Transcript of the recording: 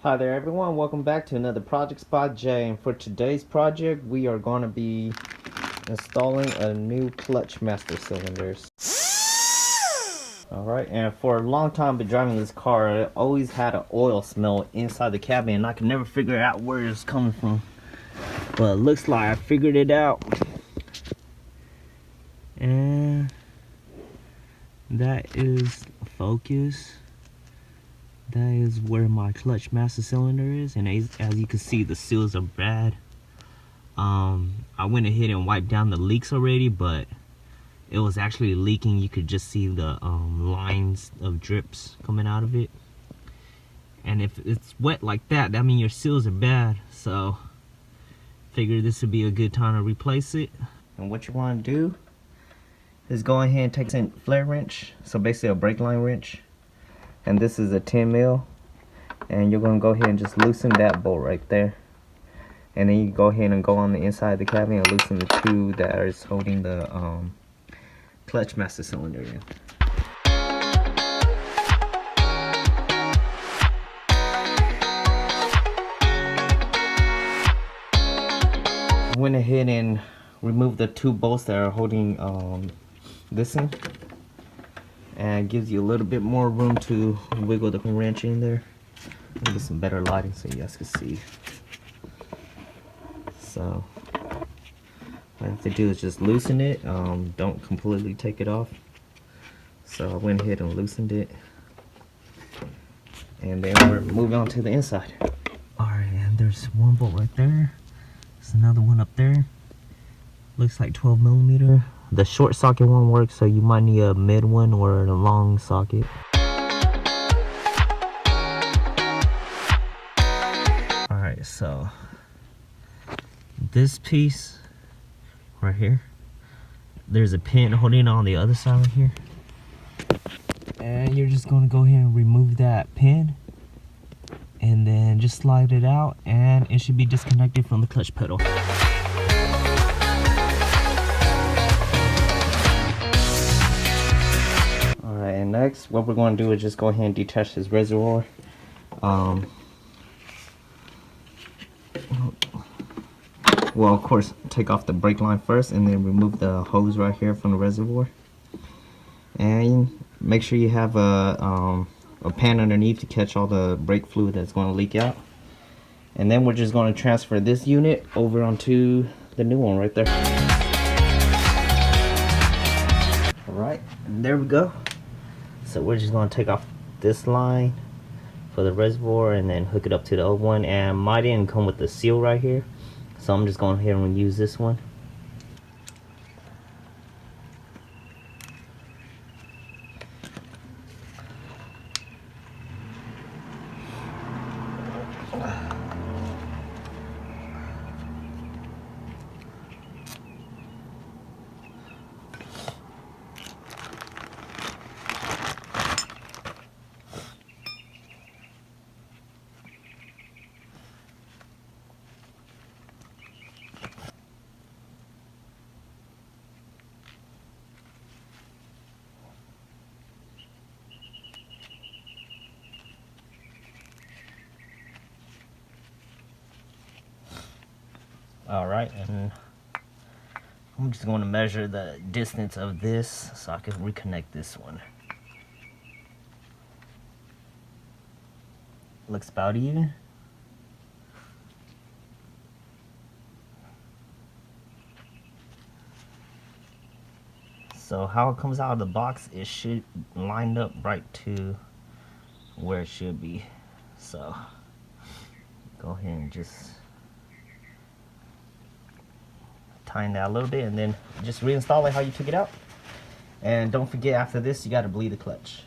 Hi there everyone, welcome back to another Project Spot J, and for today's project we are going to be installing a new clutch master cylinders. Alright, and for a long time I've been driving this car. I always had an oil smell inside the cabin and I could never figure out where it's coming from. But it looks like I figured it out. And that is focus. That is where my clutch master cylinder is, and as you can see, the seals are bad. I went ahead and wiped down the leaks already, but it was actually leaking. You could just see the lines of drips coming out of it. And if it's wet like that, that means your seals are bad. So figured this would be a good time to replace it. And what you want to do is go ahead and take a flare wrench, so basically a brake line wrench. And this is a 10 mil, and you're going to go ahead and just loosen that bolt right there, and then you go ahead and go on the inside of the cabin and loosen the two that is holding the clutch master cylinder in. Went ahead and removed the two bolts that are holding this in. And it gives you a little bit more room to wiggle the wrench in there. Let me get some better lighting so you guys can see. So what I have to do is just loosen it. Don't completely take it off. So I went ahead and loosened it, and then we're moving on to the inside. Alright, and there's one bolt right there. There's another one up there. Looks like 12 millimeter. The short socket won't work, so you might need a mid one or a long socket. Alright, so this piece right here, there's a pin holding on the other side right here. And you're just going to go ahead and remove that pin, and then just slide it out, and it should be disconnected from the clutch pedal. And next, what we're going to do is just go ahead and detach this reservoir. Well, of course, take off the brake line first, and then remove the hose right here from the reservoir. And make sure you have a pan underneath to catch all the brake fluid that's going to leak out. And then we're just going to transfer this unit over onto the new one right there. Alright, and there we go. So we're just going to take off this line for the reservoir and then hook it up to the old one. And mine didn't come with the seal right here, so I'm just going ahead and use this one. Alright, and I'm just going to measure the distance of this so I can reconnect this one. Looks about even. So how it comes out of the box, it should line up right to where it should be. So go ahead and just tighten that a little bit, and then just reinstall it how you took it out. And don't forget, after this you got to bleed the clutch.